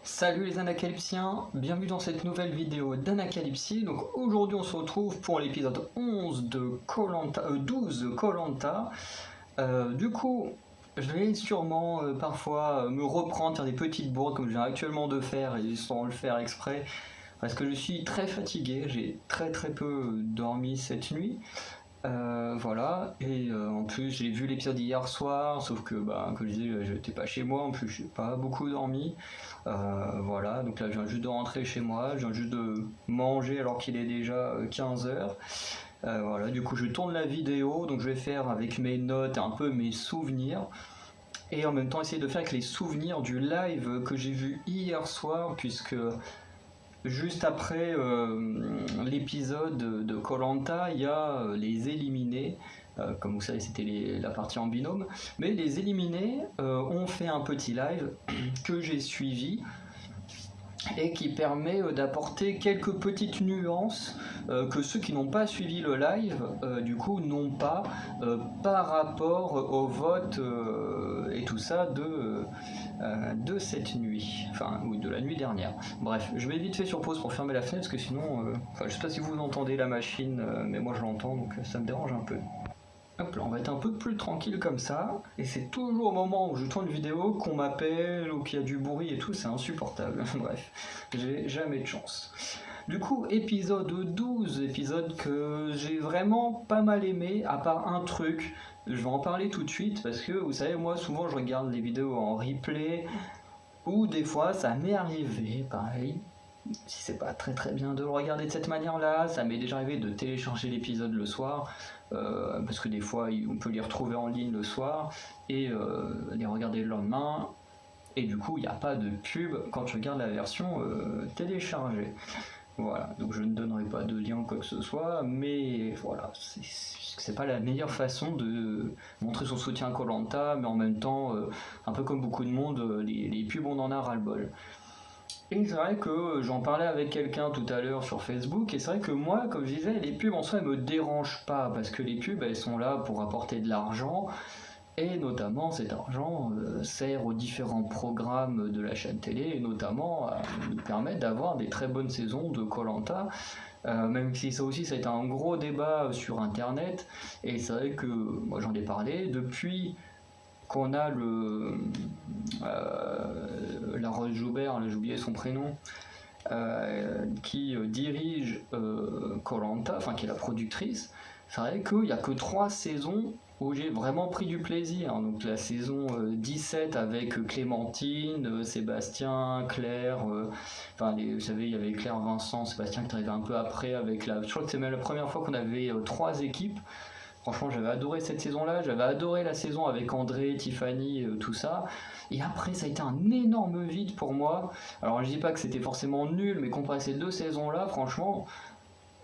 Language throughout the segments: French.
Salut les anacalypsiens, bienvenue dans cette nouvelle vidéo d'Anacalypsie. Donc aujourd'hui on se retrouve pour l'épisode 11 de Koh-Lanta, 12 de Koh-Lanta. Du coup, je vais sûrement parfois me reprendre, faire des petites bourdes comme je viens actuellement de faire et sans le faire exprès. Parce que je suis très fatigué, j'ai très peu dormi cette nuit. Voilà, et en plus j'ai vu l'épisode hier soir, sauf que comme je disais, j'étais pas chez moi, en plus j'ai pas beaucoup dormi. Voilà, donc là je viens juste de rentrer chez moi, je viens juste de manger alors qu'il est déjà 15h. Voilà, du coup je tourne la vidéo, donc je vais faire avec mes notes un peu mes souvenirs. Et en même temps essayer de faire avec les souvenirs du live que j'ai vu hier soir, puisque juste après l'épisode de Koh-Lanta, il y a les éliminés. Comme vous savez, c'était la partie en binôme. Mais les éliminés ont fait un petit live que j'ai suivi et qui permet d'apporter quelques petites nuances que ceux qui n'ont pas suivi le live du coup n'ont pas par rapport au vote et tout ça de cette nuit, enfin ou de la nuit dernière. Bref, je vais vite fait sur pause pour fermer la fenêtre parce que sinon, je sais pas si vous entendez la machine, mais moi je l'entends donc ça me dérange un peu. Hop là, on va être un peu plus tranquille comme ça, et c'est toujours au moment où je tourne une vidéo qu'on m'appelle ou qu'il y a du bruit et tout, c'est insupportable. Bref, j'ai jamais de chance. Du coup, épisode 12, épisode que j'ai vraiment pas mal aimé, à part un truc, je vais en parler tout de suite, parce que vous savez, moi souvent je regarde les vidéos en replay, ou des fois ça m'est arrivé, pareil, si c'est pas très bien de le regarder de cette manière-là, ça m'est déjà arrivé de télécharger l'épisode le soir, parce que des fois on peut les retrouver en ligne le soir et les regarder le lendemain, et du coup il n'y a pas de pub quand je regarde la version téléchargée. Voilà, donc je ne donnerai pas de lien ou quoi que ce soit, mais voilà, c'est pas la meilleure façon de montrer son soutien à Koh-Lanta, mais en même temps, un peu comme beaucoup de monde, les pubs on en a ras-le-bol. Et c'est vrai que j'en parlais avec quelqu'un tout à l'heure sur Facebook, et c'est vrai que moi, comme je disais, les pubs en soi elles me dérangent pas, parce que les pubs elles sont là pour apporter de l'argent, et notamment cet argent sert aux différents programmes de la chaîne télé, et notamment à nous permettre d'avoir des très bonnes saisons de Koh-Lanta. Même si ça aussi ça a été un gros débat sur internet, et c'est vrai que moi j'en ai parlé depuis qu'on a la Rose Joubert, j'ai oublié son prénom, qui dirige Koh-Lanta, enfin qui est la productrice. C'est vrai qu'il n'y a que 3 saisons où j'ai vraiment pris du plaisir. Donc la saison 17 avec Clémentine, Sébastien, Claire, vous savez, il y avait Claire, Vincent, Sébastien qui arrivait un peu après avec je crois que c'est même la première fois qu'on avait 3 équipes. Franchement, j'avais adoré cette saison-là, j'avais adoré la saison avec André, Tiffany, tout ça. Et après, ça a été un énorme vide pour moi. Alors, je dis pas que c'était forcément nul, mais comparé à ces 2 saisons-là, franchement,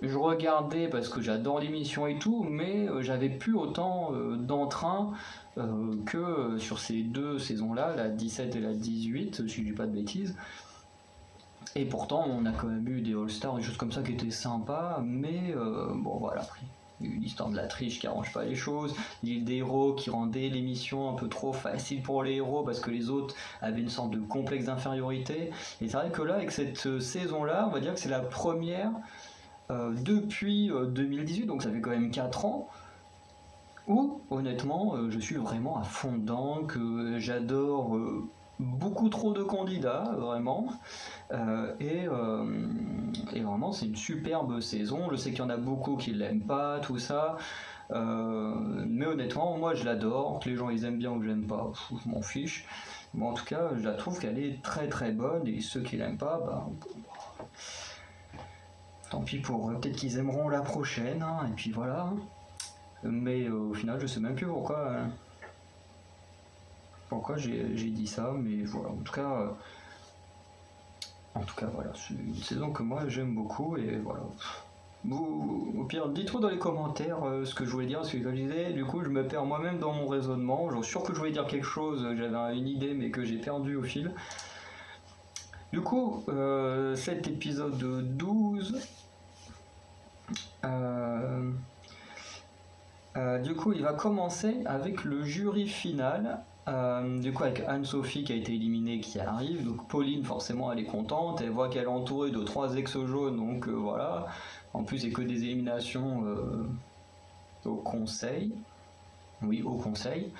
je regardais parce que j'adore l'émission et tout, mais j'avais plus autant d'entrain que sur ces 2 saisons-là, la 17 et la 18, si je dis pas de bêtises. Et pourtant, on a quand même eu des All-Stars, des choses comme ça qui étaient sympas, mais bon, voilà, après. L'histoire de la triche qui arrange pas les choses, l'île des héros qui rendait l'émission un peu trop facile pour les héros parce que les autres avaient une sorte de complexe d'infériorité. Et c'est vrai que là, avec cette saison-là, on va dire que c'est la première depuis 2018, donc ça fait quand même 4 ans, où honnêtement je suis vraiment à fond dedans, que j'adore beaucoup trop de candidats, vraiment. Et vraiment c'est une superbe saison. Je sais qu'il y en a beaucoup qui l'aiment pas, tout ça, mais honnêtement moi je l'adore. Que les gens ils aiment bien ou j'aime pas, je m'en fiche. Mais en tout cas je la trouve qu'elle est très bonne, et ceux qui l'aiment pas, tant pis pour eux, peut-être qu'ils aimeront la prochaine, hein, et puis voilà. Mais au final je sais même plus pourquoi j'ai dit ça, mais voilà, en tout cas, voilà, c'est une saison que moi j'aime beaucoup, et voilà. Vous, au pire, dites-moi dans les commentaires ce que je voulais dire, parce que comme je disais, du coup je me perds moi-même dans mon raisonnement. Genre sûr que je voulais dire quelque chose, j'avais une idée mais que j'ai perdu au fil. Du coup, cet épisode 12, du coup il va commencer avec le jury final, Du coup, avec Anne-Sophie qui a été éliminée qui arrive, donc Pauline forcément elle est contente, elle voit qu'elle est entourée de 3 ex jaunes, donc voilà. En plus, c'est que des éliminations au conseil. Oui, au conseil.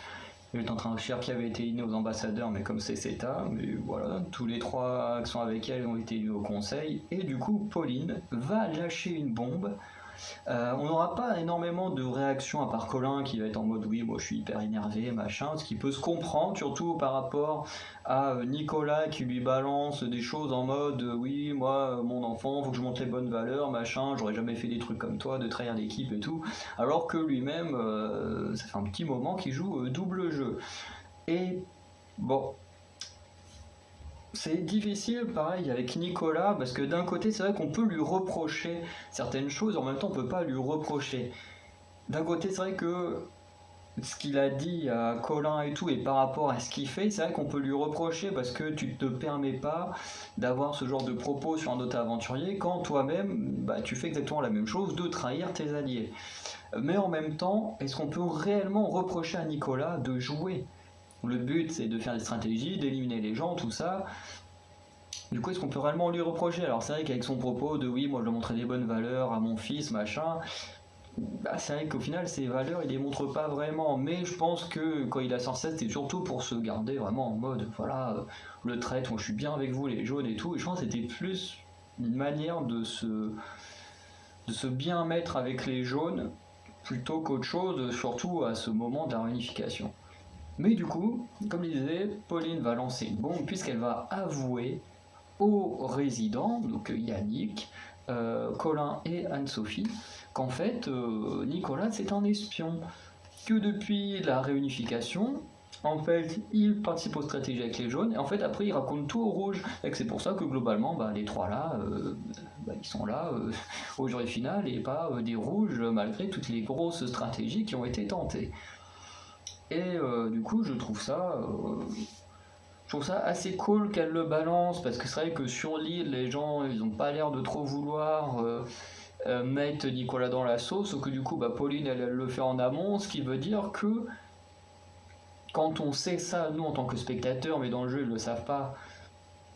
J'étais en train de chercher qui avait été éliminé aux ambassadeurs, mais comme c'est CETA, mais voilà, tous les 3 qui sont avec elle ont été élus au conseil. Et du coup, Pauline va lâcher une bombe. On n'aura pas énormément de réactions à part Colin qui va être en mode oui, moi je suis hyper énervé, machin, ce qui peut se comprendre, surtout par rapport à Nicolas qui lui balance des choses en mode oui, moi mon enfant, faut que je montre les bonnes valeurs, machin, j'aurais jamais fait des trucs comme toi, de trahir l'équipe et tout, alors que lui-même, ça fait un petit moment qu'il joue double jeu. Et bon, c'est difficile, pareil, avec Nicolas, parce que d'un côté, c'est vrai qu'on peut lui reprocher certaines choses, en même temps, on peut pas lui reprocher. D'un côté, c'est vrai que ce qu'il a dit à Colin et tout, et par rapport à ce qu'il fait, c'est vrai qu'on peut lui reprocher parce que tu te permets pas d'avoir ce genre de propos sur un autre aventurier quand toi-même, bah, tu fais exactement la même chose, de trahir tes alliés. Mais en même temps, est-ce qu'on peut réellement reprocher à Nicolas de jouer? Le but, c'est de faire des stratégies, d'éliminer les gens, tout ça. Du coup, est-ce qu'on peut réellement lui reprocher? Alors c'est vrai qu'avec son propos de oui, moi je dois montrer des bonnes valeurs à mon fils, machin, bah, c'est vrai qu'au final, ces valeurs, il les montre pas vraiment. Mais je pense que quand il a sorti ça, c'était surtout pour se garder vraiment en mode, voilà, le traître, moi je suis bien avec vous les jaunes et tout. Et je pense que c'était plus une manière de se bien mettre avec les jaunes plutôt qu'autre chose, surtout à ce moment de la réunification. Mais du coup, comme je disais, Pauline va lancer une bombe puisqu'elle va avouer aux résidents, donc Yannick, Colin et Anne-Sophie, qu'en fait, Nicolas c'est un espion. Que depuis la réunification, en fait, il participe aux stratégies avec les jaunes, et en fait, après, il raconte tout aux rouges. Et que c'est pour ça que globalement, bah, les trois là, ils sont là au jury final et pas des rouges, malgré toutes les grosses stratégies qui ont été tentées. Et du coup, je trouve ça assez cool qu'elle le balance, parce que c'est vrai que sur l'île, les gens, ils ont pas l'air de trop vouloir mettre Nicolas dans la sauce, ou que du coup, bah, Pauline, elle le fait en amont, ce qui veut dire que quand on sait ça, nous, en tant que spectateurs, mais dans le jeu, ils le savent pas,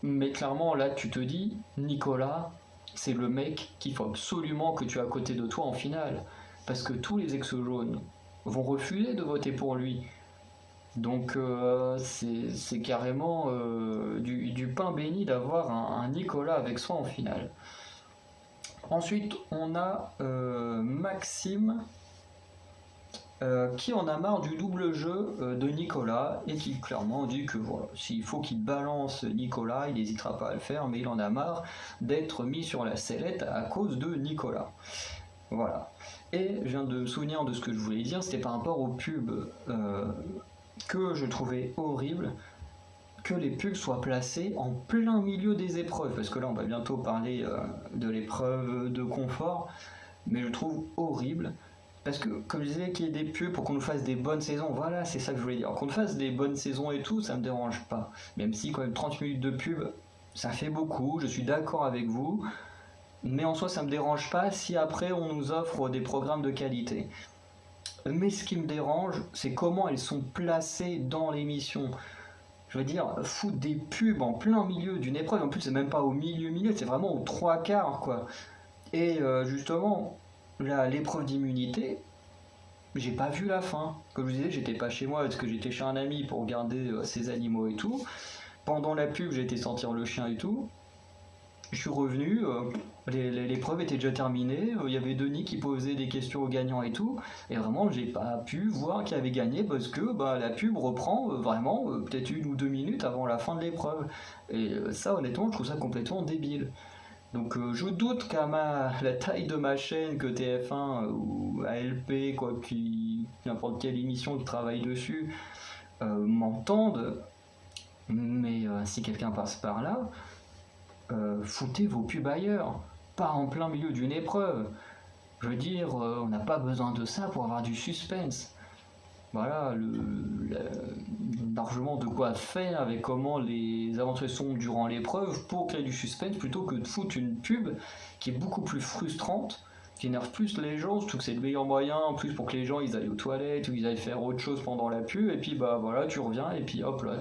mais clairement, là, tu te dis, Nicolas, c'est le mec qu'il faut absolument que tu aies à côté de toi en finale, parce que tous les ex-jaunes vont refuser de voter pour lui. Donc c'est carrément du pain béni d'avoir un Nicolas avec soi en finale. Ensuite, on a Maxime qui en a marre du double jeu de Nicolas et qui clairement dit que voilà, s'il faut qu'il balance Nicolas, il n'hésitera pas à le faire, mais il en a marre d'être mis sur la sellette à cause de Nicolas. Voilà. Et je viens de me souvenir de ce que je voulais dire, c'était par rapport aux pubs que je trouvais horrible que les pubs soient placés en plein milieu des épreuves, parce que là on va bientôt parler de l'épreuve de confort, mais je trouve horrible, parce que comme je disais, qu'il y ait des pubs pour qu'on nous fasse des bonnes saisons, voilà, c'est ça que je voulais dire, qu'on nous fasse des bonnes saisons et tout, ça me dérange pas, même si quand même 30 minutes de pub, ça fait beaucoup, je suis d'accord avec vous, mais en soi ça me dérange pas si après on nous offre des programmes de qualité. Mais ce qui me dérange, c'est comment elles sont placées dans l'émission. Je veux dire, foutre des pubs en plein milieu d'une épreuve, en plus c'est même pas au milieu, c'est vraiment aux trois quarts, quoi. Et justement, là, l'épreuve d'immunité, j'ai pas vu la fin. Comme je vous disais, j'étais pas chez moi parce que j'étais chez un ami pour regarder ses animaux et tout. Pendant la pub, j'ai été sentir le chien et tout. Je suis revenu, l'épreuve était déjà terminée, il y avait Denis qui posait des questions aux gagnants et tout, et vraiment j'ai pas pu voir qui avait gagné parce que bah, la pub reprend vraiment peut-être 1 ou 2 minutes avant la fin de l'épreuve. Et ça honnêtement je trouve ça complètement débile. Donc je doute qu'à la taille de ma chaîne, que TF1 ou ALP, quoi, n'importe quelle émission qui travaille dessus, m'entendent, mais si quelqu'un passe par là, foutez vos pubs ailleurs, pas en plein milieu d'une épreuve. Je veux dire, on n'a pas besoin de ça pour avoir du suspense. Voilà, largement de quoi faire avec comment les aventures sont durant l'épreuve pour créer du suspense plutôt que de foutre une pub qui est beaucoup plus frustrante qui énerve plus les gens, surtout que c'est le meilleur moyen, en plus pour que les gens ils aillent aux toilettes ou ils aillent faire autre chose pendant la pub, et puis bah voilà, tu reviens, et puis hop là,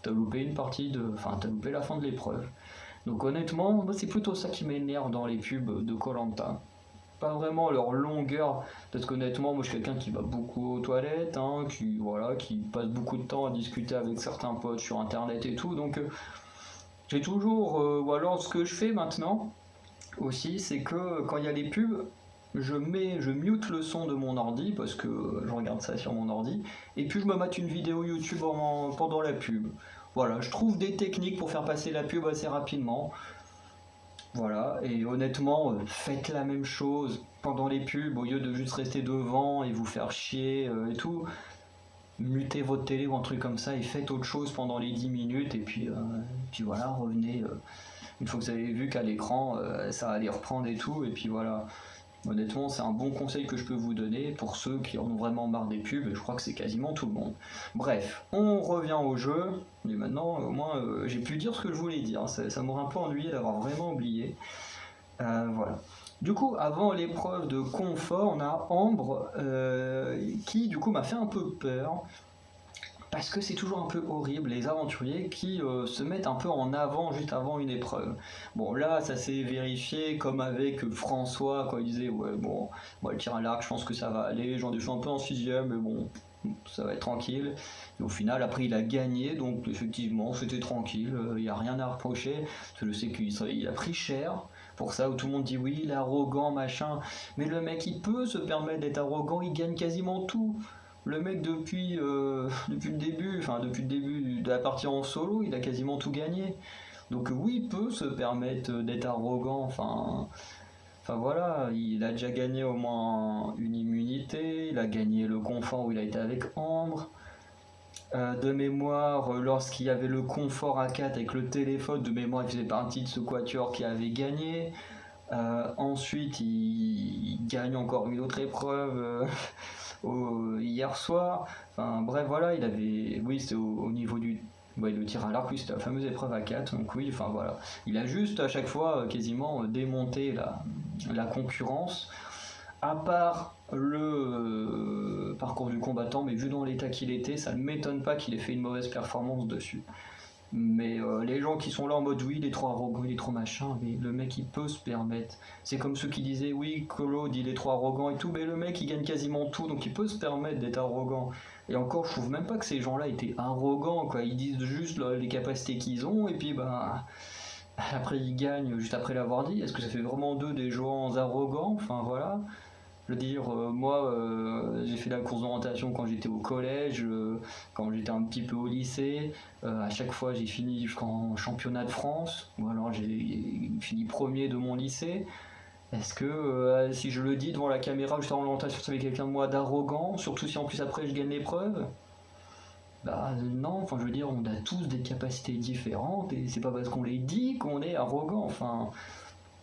t'as loupé une partie de. Enfin, t'as loupé la fin de l'épreuve. Donc honnêtement, moi c'est plutôt ça qui m'énerve dans les pubs de koh. Pas vraiment leur longueur, parce qu'honnêtement, moi je suis quelqu'un qui va beaucoup aux toilettes, hein, qui passe beaucoup de temps à discuter avec certains potes sur internet et tout, donc j'ai toujours, ou alors ce que je fais maintenant aussi, c'est que quand il y a les pubs, je mute le son de mon ordi, parce que je regarde ça sur mon ordi, et puis je me mate une vidéo YouTube pendant la pub. Voilà, je trouve des techniques pour faire passer la pub assez rapidement. Voilà, et honnêtement, faites la même chose pendant les pubs, au lieu de juste rester devant et vous faire chier et tout. Mutez votre télé ou un truc comme ça et faites autre chose pendant les 10 minutes, et puis voilà, revenez. Une fois que vous avez vu qu'à l'écran, ça va les reprendre et tout, et puis voilà. Honnêtement, c'est un bon conseil que je peux vous donner pour ceux qui en ont vraiment marre des pubs, et je crois que c'est quasiment tout le monde. Bref, on revient au jeu, et maintenant, au moins, j'ai pu dire ce que je voulais dire. Ça m'aurait un peu ennuyé d'avoir vraiment oublié. Voilà. Du coup, avant l'épreuve de confort, on a Ambre qui, du coup, m'a fait un peu peur. Parce que c'est toujours un peu horrible les aventuriers qui se mettent un peu en avant juste avant une épreuve. Bon là ça s'est vérifié comme avec François quand il disait ouais bon moi le tir à l'arc je pense que ça va aller, j'en ai fait un peu en 6ème mais bon ça va être tranquille. Et au final après il a gagné donc effectivement c'était tranquille, il n'y a rien à reprocher. Je sais qu'il a pris cher pour ça où tout le monde dit oui il est arrogant machin, mais le mec il peut se permettre d'être arrogant, il gagne quasiment tout. Le mec depuis le début de la partie en solo, il a quasiment tout gagné. Donc oui, il peut se permettre d'être arrogant. Enfin voilà, il a déjà gagné au moins une immunité, il a gagné le confort où il a été avec Ambre. De mémoire, lorsqu'il y avait le confort à 4 avec le téléphone, de mémoire il faisait partie de ce quatuor qui avait gagné. Ensuite, il gagne encore une autre épreuve hier soir. Enfin, bref, voilà, il avait. Oui, c'était au niveau du. Ouais, le tir à l'arc, oui, c'était la fameuse épreuve à 4. Donc, oui, enfin voilà. Il a juste à chaque fois quasiment démonté la concurrence. À part le parcours du combattant, mais vu dans l'état qu'il était, ça ne m'étonne pas qu'il ait fait une mauvaise performance dessus. Mais les gens qui sont là en mode oui, il est trop arrogant, il est trop machin, mais le mec il peut se permettre. C'est comme ceux qui disaient oui, Claude il est trop arrogant et tout, mais le mec il gagne quasiment tout donc il peut se permettre d'être arrogant. Et encore, je trouve même pas que ces gens là étaient arrogants quoi, ils disent juste là, les capacités qu'ils ont et puis bah. Après ils gagnent juste après l'avoir dit. Est-ce que ça fait vraiment d'eux des gens arrogants? Enfin voilà. Je veux dire, moi, j'ai fait la course d'orientation quand j'étais au collège, quand j'étais un petit peu au lycée. À chaque fois, j'ai fini jusqu'en championnat de France, ou alors j'ai fini premier de mon lycée. Est-ce que si je le dis devant la caméra juste avant l'orientation, ça fait quelqu'un de moi d'arrogant, surtout si en plus après je gagne l'épreuve? Bah non, enfin je veux dire, on a tous des capacités différentes et c'est pas parce qu'on les dit qu'on est arrogant. Enfin,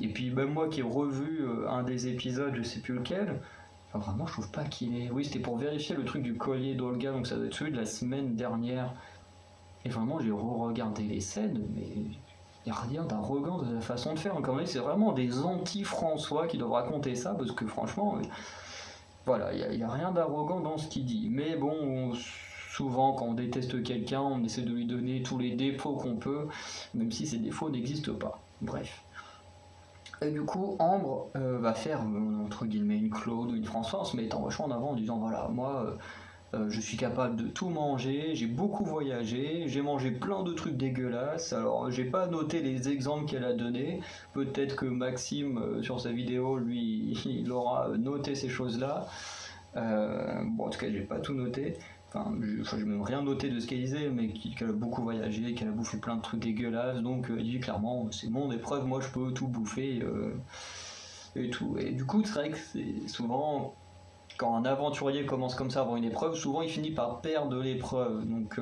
et puis même moi qui ai revu un des épisodes, je sais plus lequel, enfin vraiment je trouve pas qu'il est. Oui, c'était pour vérifier le truc du collier d'Olga, donc ça doit être celui de la semaine dernière. Et vraiment j'ai re-regardé les scènes, mais il n'y a rien d'arrogant de la façon de faire. Encore une fois, c'est vraiment des anti-François qui doivent raconter ça, parce que franchement, voilà, il n'y a rien d'arrogant dans ce qu'il dit. Mais bon, souvent quand on déteste quelqu'un, on essaie de lui donner tous les défauts qu'on peut, même si ces défauts n'existent pas. Bref. Et du coup, Ambre va faire, entre guillemets, une Claude ou une François en se mettant vachement en avant en disant voilà, moi, je suis capable de tout manger, j'ai beaucoup voyagé, j'ai mangé plein de trucs dégueulasses. Alors, j'ai pas noté les exemples qu'elle a donnés. Peut-être que Maxime, sur sa vidéo, lui, il aura noté ces choses-là. Bon, en tout cas, j'ai pas tout noté. Enfin, j'ai même rien noté de ce qu'elle disait, mais qu'elle a beaucoup voyagé, qu'elle a bouffé plein de trucs dégueulasses, donc elle dit clairement c'est mon épreuve, moi je peux tout bouffer et tout. Et du coup, c'est vrai que c'est souvent, quand un aventurier commence comme ça avant une épreuve, souvent il finit par perdre l'épreuve. Donc,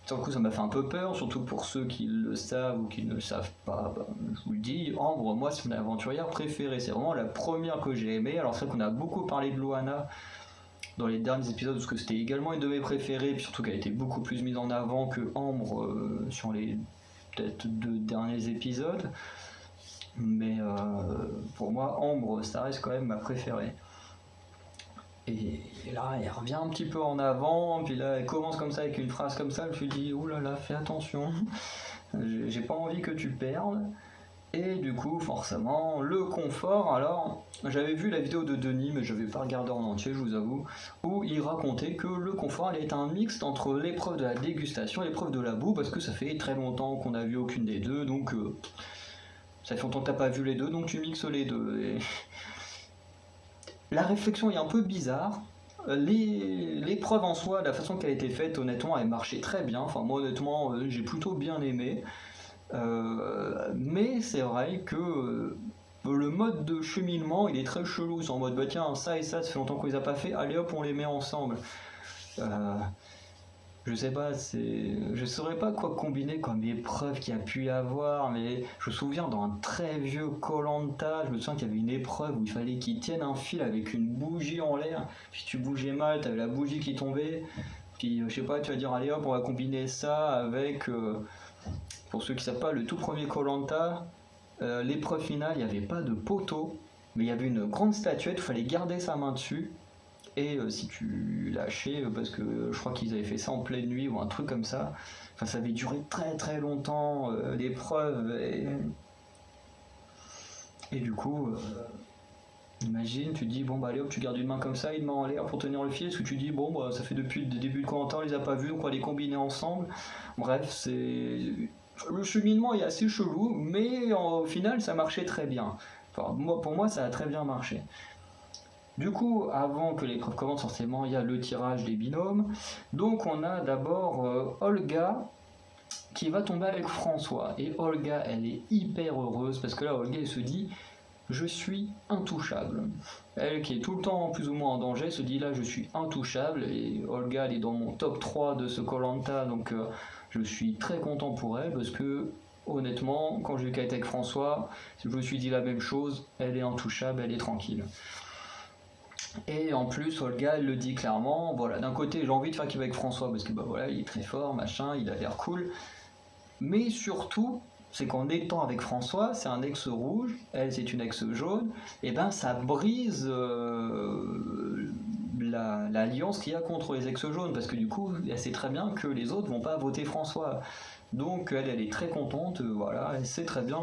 sur le coup, ça m'a fait un peu peur, surtout pour ceux qui le savent ou qui ne le savent pas. Bah, je vous le dis, Ambre, moi c'est mon aventurière préférée, c'est vraiment la première que j'ai aimée. Alors, c'est vrai qu'on a beaucoup parlé de Loana dans les derniers épisodes parce que c'était également une de mes préférées, puis surtout qu'elle a été beaucoup plus mise en avant que Ambre sur les peut-être 2 derniers épisodes. Mais pour moi, Ambre, ça reste quand même ma préférée. Et là, elle revient un petit peu en avant, puis là, elle commence comme ça avec une phrase comme ça. Je me suis dit, oh là là, fais attention, j'ai pas envie que tu perdes. Et du coup, forcément, le confort. Alors, j'avais vu la vidéo de Denis, mais je vais pas regarder en entier, je vous avoue, où il racontait que le confort allait être un mixte entre l'épreuve de la dégustation et l'épreuve de la boue, parce que ça fait très longtemps qu'on n'a vu aucune des deux, donc ça fait longtemps que t'as pas vu les deux, donc tu mixes les deux. Et la réflexion est un peu bizarre. L'épreuve en soi, la façon qu'elle a été faite, honnêtement, elle marchait très bien. Enfin, moi, honnêtement, j'ai plutôt bien aimé. Mais c'est vrai que le mode de cheminement, il est très chelou. C'est en mode, bah tiens, ça et ça fait longtemps qu'on les a pas fait, allez hop, on les met ensemble. Je sais pas, je saurais pas quoi combiner comme épreuve qu'il y a pu y avoir, mais je me souviens dans un très vieux Koh-Lanta, je me souviens qu'il y avait une épreuve où il fallait qu'ils tiennent un fil avec une bougie en l'air, puis si tu bougeais mal, t'avais la bougie qui tombait, puis je sais pas, tu vas dire allez hop, on va combiner ça avec, pour ceux qui savent pas, le tout premier Koh-Lanta, l'épreuve finale, il n'y avait pas de poteau, mais il y avait une grande statuette, il fallait garder sa main dessus. Et si tu lâchais, parce que je crois qu'ils avaient fait ça en pleine nuit ou un truc comme ça, enfin ça avait duré très très longtemps l'épreuve et du coup imagine tu te dis bon bah allez hop tu gardes une main comme ça, une main en l'air pour tenir le fil, est-ce que tu dis bon bah ça fait depuis le début de Koh-Lanta on les a pas vus, on va les combiner ensemble, bref c'est le cheminement est assez chelou mais au final ça marchait très bien, enfin, pour moi ça a très bien marché. Du coup, avant que l'épreuve commence, forcément, il y a le tirage des binômes. Donc, on a d'abord Olga qui va tomber avec François. Et Olga, elle est hyper heureuse parce que là, Olga, elle se dit je suis intouchable. Elle qui est tout le temps plus ou moins en danger se dit là, je suis intouchable. Et Olga, elle est dans mon top 3 de ce Koh-Lanta. Donc, je suis très content pour elle parce que honnêtement, quand j'ai vu qu'elle était avec François, je me suis dit la même chose. Elle est intouchable, elle est tranquille. Et en plus, Olga, elle le dit clairement, voilà, d'un côté, j'ai envie de faire qu'il avec François, parce que bah voilà, il est très fort, machin, il a l'air cool. Mais surtout, c'est qu'en étant avec François, c'est un ex rouge, elle c'est une ex jaune, et ben ça brise l'alliance qu'il y a contre les ex jaunes, parce que du coup, elle sait très bien que les autres vont pas voter François. Donc elle est très contente, voilà, elle sait très bien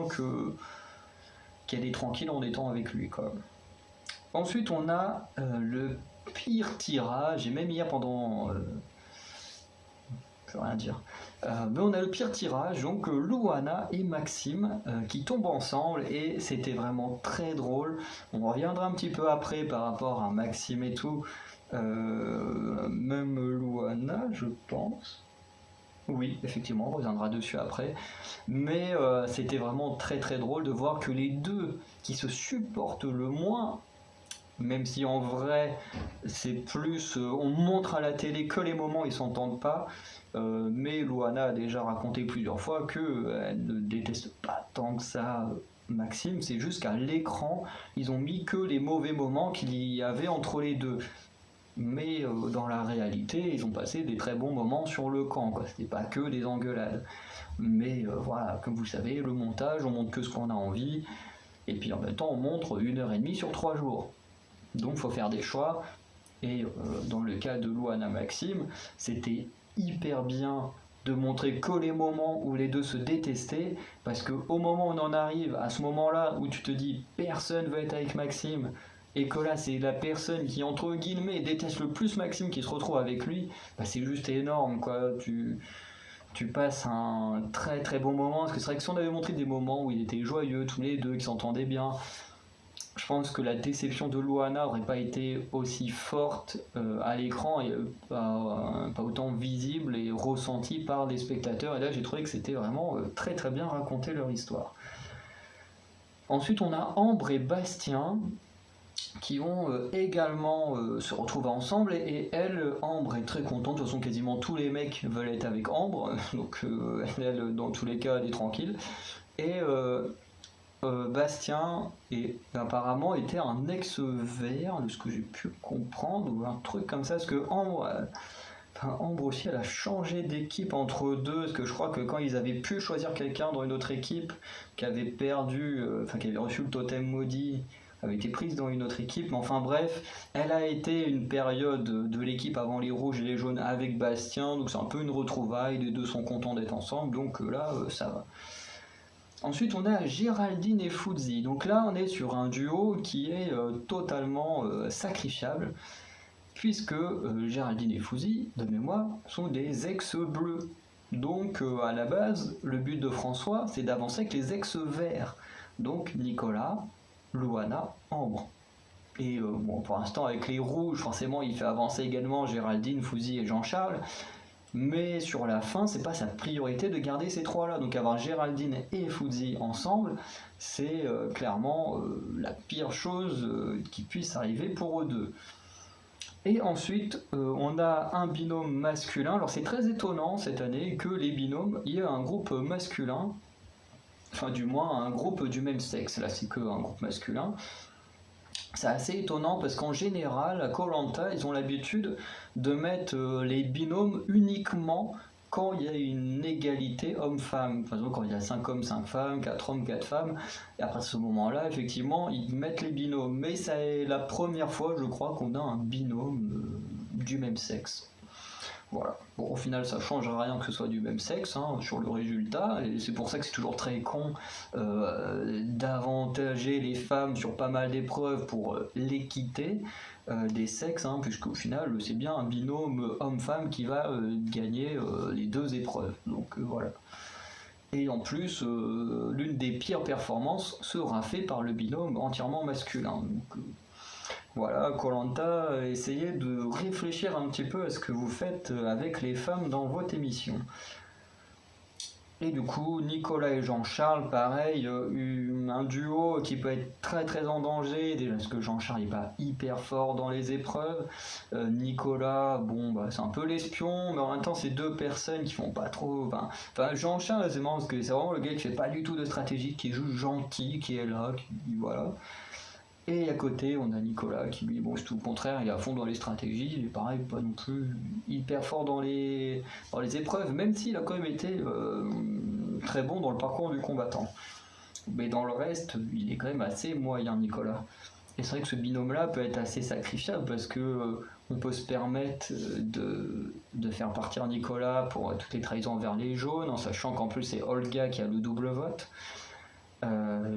qu'elle est tranquille en étant avec lui, quoi. Ensuite, on a le pire tirage, et même hier pendant... je veux rien dire. Mais on a le pire tirage, donc Louana et Maxime qui tombent ensemble, et c'était vraiment très drôle. On reviendra un petit peu après par rapport à Maxime et tout. Même Louana, je pense. Oui, effectivement, on reviendra dessus après. Mais c'était vraiment très très drôle de voir que les deux qui se supportent le moins, même si en vrai c'est plus on montre à la télé que les moments où ils s'entendent pas, mais Louana a déjà raconté plusieurs fois qu'elle ne déteste pas tant que ça Maxime, c'est juste qu'à l'écran ils ont mis que les mauvais moments qu'il y avait entre les deux, mais dans la réalité ils ont passé des très bons moments sur le camp, quoi. C'était pas que des engueulades, mais voilà, comme vous le savez, le montage on montre que ce qu'on a envie, et puis en même temps on montre 1h30 sur 3 jours. Donc il faut faire des choix, et dans le cas de Louana Maxime, c'était hyper bien de montrer que les moments où les deux se détestaient, parce qu'au moment où on en arrive, à ce moment-là où tu te dis personne veut être avec Maxime, et que là c'est la personne qui entre guillemets déteste le plus Maxime qui se retrouve avec lui, bah c'est juste énorme, quoi. Tu passes un très très bon moment, parce que c'est vrai que si on avait montré des moments où ils étaient joyeux tous les deux, qui s'entendaient bien, je pense que la déception de Louana n'aurait pas été aussi forte à l'écran, et pas autant visible et ressentie par les spectateurs. Et là, j'ai trouvé que c'était vraiment très très bien raconté leur histoire. Ensuite, on a Ambre et Bastien qui vont également se retrouver ensemble, et elle, Ambre est très contente. De toute façon, quasiment tous les mecs veulent être avec Ambre, donc elle, dans tous les cas, elle est tranquille. Et Bastien apparemment était un ex-vert, de ce que j'ai pu comprendre, ou un truc comme ça, parce que Ambre, Enfin, Ambre aussi, elle a changé d'équipe entre deux, parce que je crois que quand ils avaient pu choisir quelqu'un dans une autre équipe, qui avait perdu, qui avait reçu le totem maudit, avait été prise dans une autre équipe, mais enfin bref, elle a été une période de l'équipe avant les rouges et les jaunes avec Bastien, donc c'est un peu une retrouvaille, les deux sont contents d'être ensemble, donc là, ça va. Ensuite, on a Géraldine et Fuzzy. Donc là, on est sur un duo qui est totalement sacrifiable, puisque Géraldine et Fuzzy, de mémoire, sont des ex-bleus. Donc à la base, le but de François, c'est d'avancer avec les ex-verts. Donc Nicolas, Louana, Ambre. Et bon, pour l'instant, avec les rouges, forcément, il fait avancer également Géraldine, Fuzzy et Jean-Charles. Mais sur la fin, c'est pas sa priorité de garder ces trois-là. Donc avoir Géraldine et Fuzzy ensemble, c'est clairement la pire chose qui puisse arriver pour eux deux. Et ensuite, on a un binôme masculin. Alors c'est très étonnant cette année que les binômes, il y a un groupe masculin, enfin du moins un groupe du même sexe. Là c'est que un groupe masculin. C'est assez étonnant parce qu'en général, à Koh Lanta, ils ont l'habitude de mettre les binômes uniquement quand il y a une égalité homme-femme. Par exemple, quand il y a 5 hommes, 5 femmes, 4 hommes, 4 femmes. Et après ce moment-là, effectivement, ils mettent les binômes. Mais c'est la première fois, je crois, qu'on a un binôme du même sexe. Voilà. Bon, au final, ça change rien que ce soit du même sexe sur le résultat, et c'est pour ça que c'est toujours très con d'avantager les femmes sur pas mal d'épreuves pour l'équité des sexes, puisqu'au final, c'est bien un binôme homme-femme qui va gagner les deux épreuves. Donc voilà. Et en plus, l'une des pires performances sera faite par le binôme entièrement masculin. Donc, voilà, Koh Lanta, essayez de réfléchir un petit peu à ce que vous faites avec les femmes dans votre émission. Et du coup, Nicolas et Jean-Charles, pareil, un duo qui peut être très très en danger, déjà parce que Jean-Charles n'est pas hyper fort dans les épreuves. Nicolas, bon, bah, c'est un peu l'espion, mais en même temps, c'est deux personnes qui font pas trop. Enfin, Jean-Charles, c'est marrant parce que c'est vraiment le gars qui fait pas du tout de stratégie, qui est juste gentil, qui est là, voilà. Et à côté, on a Nicolas qui lui, bon, c'est tout le contraire, il est à fond dans les stratégies, il est pareil, pas non plus hyper fort dans les épreuves, même s'il a quand même été très bon dans le parcours du combattant. Mais dans le reste, il est quand même assez moyen, Nicolas. Et c'est vrai que ce binôme-là peut être assez sacrifiable parce que on peut se permettre de faire partir Nicolas pour toutes les trahisons envers les jaunes, en sachant qu'en plus c'est Olga qui a le double vote.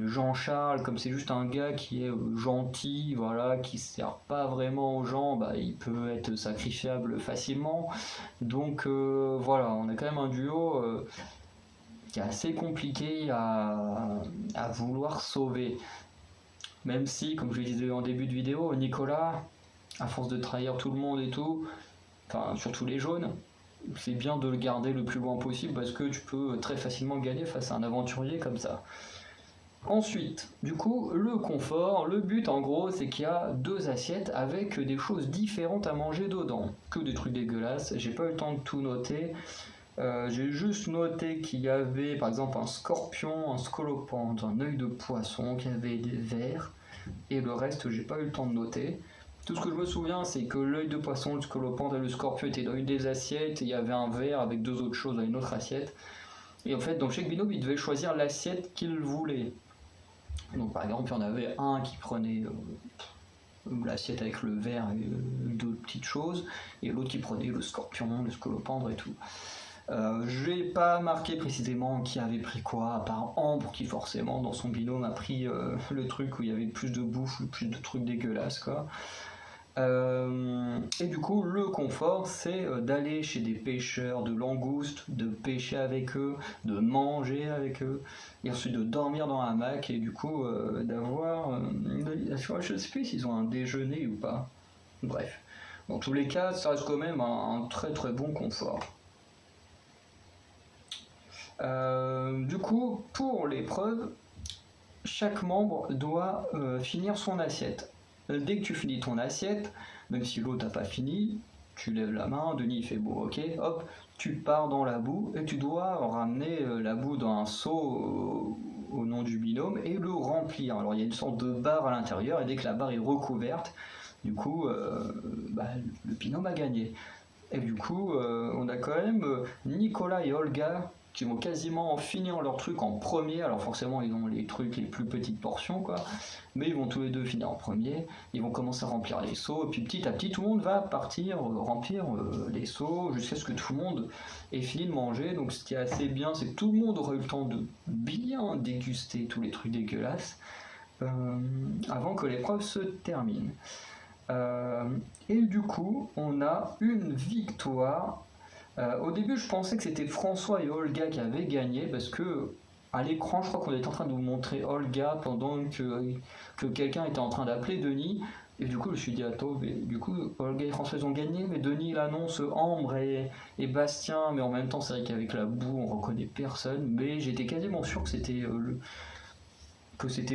Jean-Charles, comme c'est juste un gars qui est gentil, voilà, qui sert pas vraiment aux gens, bah, il peut être sacrifiable facilement. Donc voilà, on a quand même un duo qui est assez compliqué à vouloir sauver. Même si, comme je le disais en début de vidéo, Nicolas, à force de trahir tout le monde et tout, enfin surtout les jaunes, c'est bien de le garder le plus loin possible parce que tu peux très facilement gagner face à un aventurier comme ça. Ensuite, du coup, le confort, le but en gros, c'est qu'il y a deux assiettes avec des choses différentes à manger dedans. Que des trucs dégueulasses, j'ai pas eu le temps de tout noter. J'ai juste noté qu'il y avait par exemple un scorpion, un scolopendre, un œil de poisson, qu'il y avait des vers, et le reste, j'ai pas eu le temps de noter. Tout ce que je me souviens, c'est que l'œil de poisson, le scolopendre et le scorpion étaient dans une des assiettes, et il y avait un verre avec deux autres choses dans une autre assiette. Et en fait, dans chaque binôme, il devait choisir l'assiette qu'il voulait. Donc par exemple, il y en avait un qui prenait l'assiette avec le verre et deux petites choses, et l'autre qui prenait le scorpion, le scolopendre et tout. J'ai pas marqué précisément qui avait pris quoi, à part Ambre qui forcément dans son binôme a pris le truc où il y avait plus de bouffe, plus de trucs dégueulasses quoi. Et du coup, le confort, c'est d'aller chez des pêcheurs de langoustes, de pêcher avec eux, de manger avec eux, et ensuite de dormir dans un hamac, et du coup d'avoir... je sais plus s'ils ont un déjeuner ou pas. Bref. Dans tous les cas, ça reste quand même un très très bon confort. Du coup, pour l'épreuve, chaque membre doit finir son assiette. Dès que tu finis ton assiette, même si l'autre n'a pas fini, tu lèves la main, Denis il fait bon ok, hop, tu pars dans la boue et tu dois ramener la boue dans un seau au nom du binôme et le remplir. Alors il y a une sorte de barre à l'intérieur et dès que la barre est recouverte, du coup le binôme a gagné. Et du coup, on a quand même Nicolas et Olga qui vont quasiment finir leur truc en premier. Alors forcément, ils ont les trucs, les plus petites portions, quoi. Mais ils vont tous les deux finir en premier. Ils vont commencer à remplir les seaux. Et puis petit à petit, tout le monde va partir remplir les seaux jusqu'à ce que tout le monde ait fini de manger. Donc ce qui est assez bien, c'est que tout le monde aura eu le temps de bien déguster tous les trucs dégueulasses avant que l'épreuve se termine. Et du coup, on a une victoire. Au début, je pensais que c'était François et Olga qui avaient gagné parce que à l'écran, je crois qu'on était en train de vous montrer Olga pendant que quelqu'un était en train d'appeler Denis. Et du coup, je me suis dit, attends, mais du coup, Olga et François ont gagné, mais Denis il annonce Ambre et Bastien, mais en même temps, c'est vrai qu'avec la boue, on reconnaît personne. Mais j'étais quasiment sûr que c'était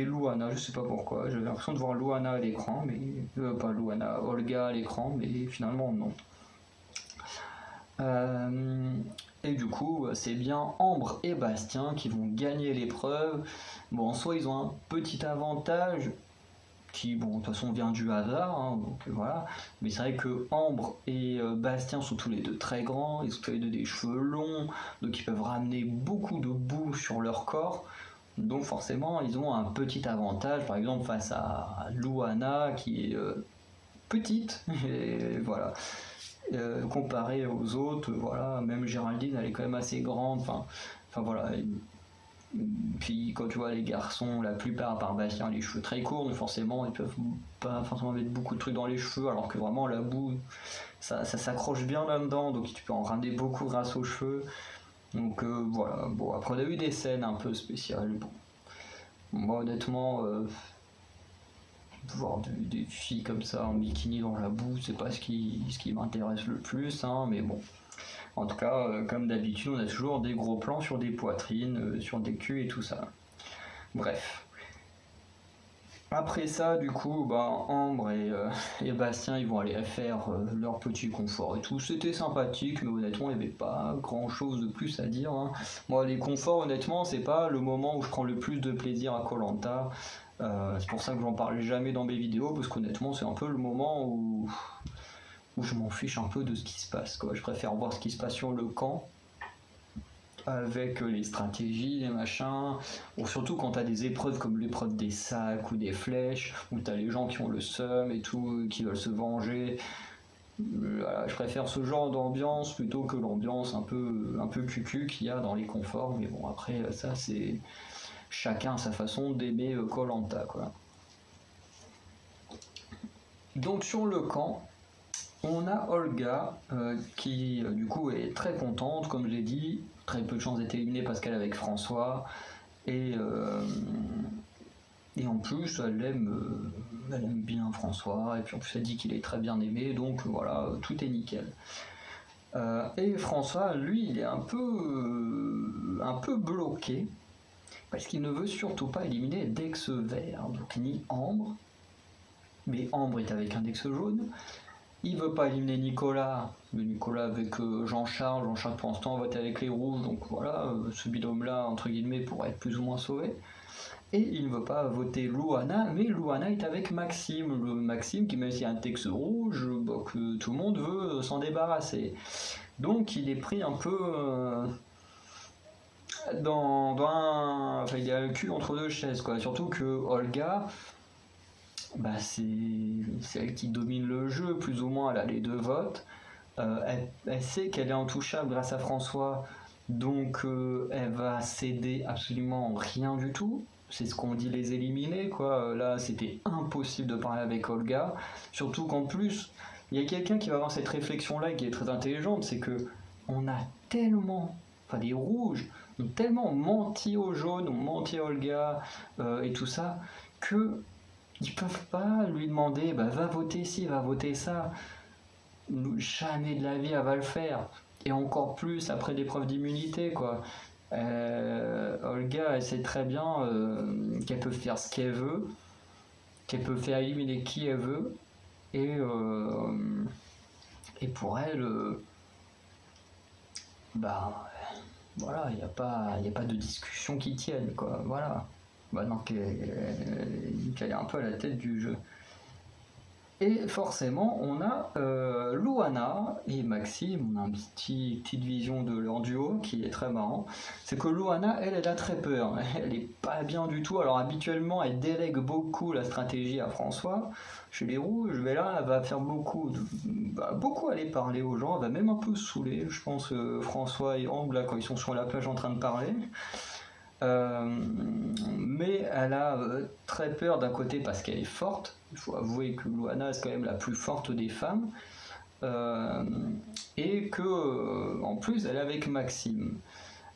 Louana, je sais pas pourquoi, j'avais l'impression de voir Louana à l'écran, mais pas Louana, Olga à l'écran, mais finalement non. Et du coup, c'est bien Ambre et Bastien qui vont gagner l'épreuve. Bon, en soi, ils ont un petit avantage qui, bon, de toute façon, vient du hasard, hein, donc voilà. Mais c'est vrai que Ambre et Bastien sont tous les deux très grands, ils ont tous les deux des cheveux longs, donc ils peuvent ramener beaucoup de boue sur leur corps. Donc forcément, ils ont un petit avantage, par exemple face à Louana qui est petite, et voilà. Comparée aux autres, voilà, même Géraldine, elle est quand même assez grande, enfin voilà. Puis quand tu vois les garçons, la plupart, à part Bastien, les cheveux très courts, donc forcément, ils peuvent pas forcément mettre beaucoup de trucs dans les cheveux, alors que vraiment la boue, ça s'accroche bien là-dedans, donc tu peux en ramener beaucoup grâce aux cheveux. Donc voilà, bon, après on a eu des scènes un peu spéciales. Bon. Moi honnêtement, voir des filles comme ça en bikini dans la boue, c'est pas ce qui m'intéresse le plus, hein, mais bon. En tout cas, comme d'habitude, on a toujours des gros plans sur des poitrines, sur des culs et tout ça. Bref. Après ça, du coup, Ambre et Bastien, ils vont aller faire leur petit confort et tout. C'était sympathique, mais honnêtement, il n'y avait pas grand chose de plus à dire, hein. Moi, les conforts, honnêtement, c'est pas le moment où je prends le plus de plaisir à Koh-Lanta. C'est pour ça que j'en parle jamais dans mes vidéos, parce qu'honnêtement, c'est un peu le moment où je m'en fiche un peu de ce qui se passe, quoi. Je préfère voir ce qui se passe sur le camp, avec les stratégies, les machins, ou surtout quand t'as des épreuves comme l'épreuve des sacs ou des flèches, où t'as les gens qui ont le seum et tout, qui veulent se venger. Voilà, je préfère ce genre d'ambiance plutôt que l'ambiance un peu cucu qu'il y a dans les conforts, mais bon, après, ça, c'est chacun a sa façon d'aimer Koh-Lanta, quoi. Donc sur le camp, on a Olga qui du coup est très contente, comme j'ai dit, très peu de chances d'être éliminée parce qu'elle est avec François, et en plus elle aime bien François, et puis en plus elle dit qu'il est très bien aimé, donc voilà, tout est nickel. Et François, lui, il est un peu bloqué, parce qu'il ne veut surtout pas éliminer Dex vert, donc ni Ambre, mais Ambre est avec un Dex jaune. Il veut pas éliminer Nicolas, mais Nicolas avec Jean-Charles. Jean-Charles pour l'instant vote avec les rouges, donc voilà, ce binôme-là, entre guillemets, pourrait être plus ou moins sauvé. Et il ne veut pas voter Louana, mais Louana est avec Maxime. Maxime qui, même s'il y a un texte rouge, que tout le monde veut s'en débarrasser. Donc il est pris un peu enfin, il a le cul entre deux chaises, quoi. Surtout que Olga, c'est elle qui domine le jeu, plus ou moins, elle a les deux votes. Elle sait qu'elle est intouchable grâce à François, donc elle va céder absolument rien du tout. C'est ce qu'on dit les éliminés, quoi. Là, c'était impossible de parler avec Olga. Surtout qu'en plus, il y a quelqu'un qui va avoir cette réflexion-là et qui est très intelligente, c'est que on a tellement, enfin les rouges, ont tellement menti aux jaunes, ont menti à Olga et tout ça, que ils peuvent pas lui demander va voter ci, va voter ça. Jamais de la vie elle va le faire, et encore plus après l'épreuve d'immunité, quoi. Olga, elle sait très bien qu'elle peut faire ce qu'elle veut, qu'elle peut faire éliminer qui elle veut, et pour elle voilà, il n'y a pas de discussion qui tienne, quoi. Voilà, maintenant qu'elle est un peu à la tête du jeu. Et forcément, on a Louana et Maxime, on a une petite vision de leur duo qui est très marrant. C'est que Louana, elle a très peur, elle est pas bien du tout. Alors habituellement, elle délègue beaucoup la stratégie à François. Chez les Rouges, mais là, elle va faire beaucoup aller parler aux gens, elle va même un peu saouler, je pense, François et Ambre, là, quand ils sont sur la plage en train de parler. Mais elle a très peur d'un côté parce qu'elle est forte. Il faut avouer que Louana est quand même la plus forte des femmes. Et que en plus elle est avec Maxime.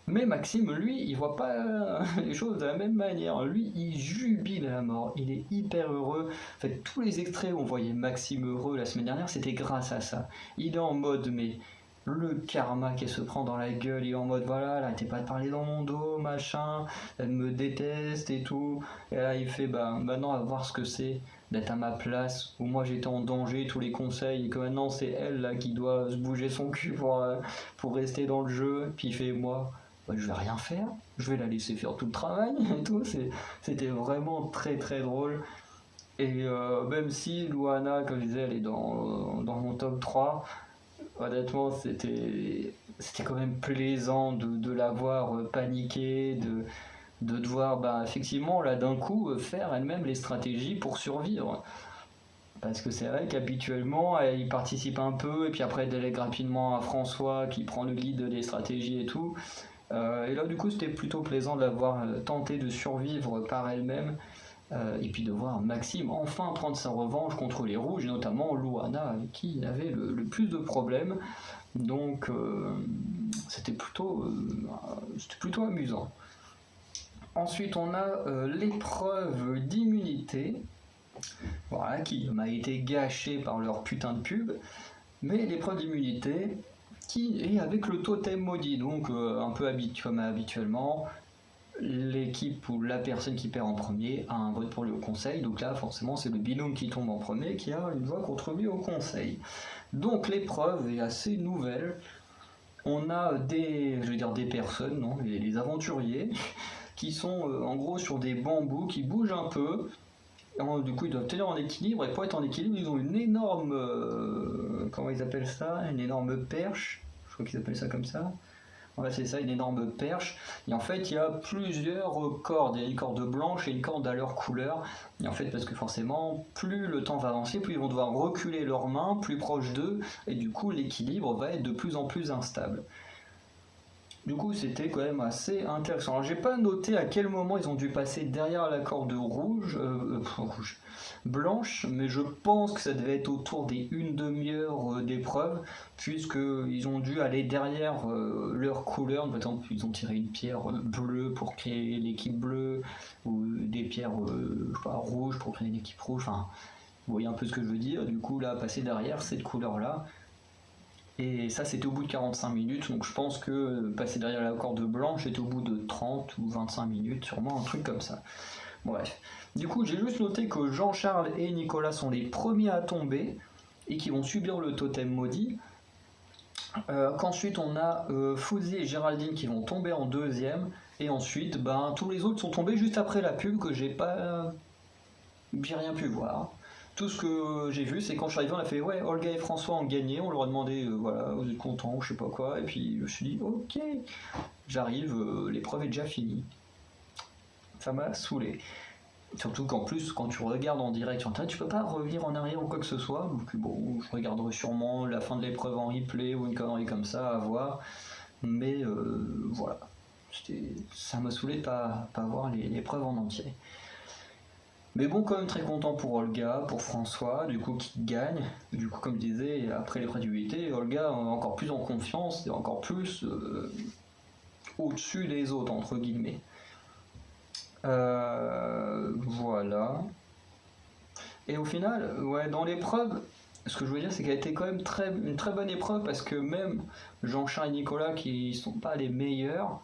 Mais Maxime, lui, il voit pas les choses de la même manière. Lui, il jubile à la mort. Il est hyper heureux. En fait, tous les extraits où on voyait Maxime heureux la semaine dernière, c'était grâce à ça. Il est en mode, mais le karma qui se prend dans la gueule, il est en mode voilà, elle arrêtez pas de parler dans mon dos, machin, elle me déteste et tout. Et là, il fait bah maintenant, à voir ce que c'est d'être à ma place, où moi j'étais en danger, tous les conseils, et que maintenant c'est elle là qui doit se bouger son cul pour rester dans le jeu. Puis il fait moi. Bah, je vais rien faire, je vais la laisser faire tout le travail et tout. C'était vraiment très très drôle. Et même si Louana, comme je disais, elle est dans mon top 3, honnêtement, c'était quand même plaisant de la voir paniquer, de devoir bah, effectivement là d'un coup faire elle-même les stratégies pour survivre. Parce que c'est vrai qu'habituellement, elle y participe un peu, et puis après, elle délègue rapidement à François qui prend le lead des stratégies et tout. Et là, du coup, c'était plutôt plaisant de la voir tenter de survivre par elle-même. Et puis de voir Maxime enfin prendre sa revanche contre les Rouges, et notamment Louana, qui avait le plus de problèmes. Donc, c'était plutôt amusant. Ensuite, on a l'épreuve d'immunité. Voilà, qui m'a été gâchée par leur putain de pub. Mais l'épreuve d'immunité, qui est avec le totem maudit, donc un peu comme habituellement, l'équipe ou la personne qui perd en premier a un vote pour lui au conseil, donc là forcément c'est le binôme qui tombe en premier qui a une voix contre lui au conseil. Donc l'épreuve est assez nouvelle, on a des personnes, non, les aventuriers, qui sont en gros sur des bambous qui bougent un peu. Du coup, ils doivent tenir en équilibre, et pour être en équilibre, ils ont une énorme. Comment ils appellent ça? Une énorme perche. Je crois qu'ils appellent ça comme ça. Voilà, c'est ça, une énorme perche. Et en fait, il y a plusieurs cordes. Il y a une corde blanche et une corde à leur couleur. Et en fait, parce que forcément, plus le temps va avancer, plus ils vont devoir reculer leurs mains plus proches d'eux. Et du coup, l'équilibre va être de plus en plus instable. Du coup, c'était quand même assez intéressant. Alors, j'ai pas noté à quel moment ils ont dû passer derrière la corde blanche, mais je pense que ça devait être autour des une demi-heure d'épreuve, puisqu'ils ont dû aller derrière leur couleur. Par exemple, ils ont tiré une pierre bleue pour créer l'équipe bleue, ou des pierres rouges pour créer l'équipe rouge. Enfin, vous voyez un peu ce que je veux dire. Du coup, là, passer derrière cette couleur-là. Et ça, c'était au bout de 45 minutes, donc je pense que passer derrière la corde blanche était au bout de 30 ou 25 minutes, sûrement un truc comme ça. Bref. Du coup, j'ai juste noté que Jean-Charles et Nicolas sont les premiers à tomber et qui vont subir le totem maudit. Qu'ensuite, on a Fouzi et Géraldine qui vont tomber en deuxième. Et ensuite, tous les autres sont tombés juste après la pub que j'ai rien pu voir. Tout ce que j'ai vu, c'est quand je suis arrivé, on a fait ouais, Olga et François ont gagné, on leur a demandé voilà, vous êtes contents, je sais pas quoi, et puis je me suis dit ok, j'arrive, l'épreuve est déjà finie. Ça m'a saoulé. Surtout qu'en plus, quand tu regardes en direct sur internet, tu peux pas revenir en arrière ou quoi que ce soit. Donc bon, je regarderai sûrement la fin de l'épreuve en replay ou une connerie comme ça à voir. Mais voilà, ça m'a saoulé de pas voir l'épreuve en entier. Mais bon, quand même très content pour Olga, pour François, du coup qui gagne. Du coup, comme je disais, après l'épreuve d'immunité, Olga est encore plus en confiance et encore plus au-dessus des autres, entre guillemets. Voilà. Et au final, ouais, dans l'épreuve, ce que je veux dire, c'est qu'elle a été quand même une très bonne épreuve parce que même Jean-Charles et Nicolas, qui sont pas les meilleurs,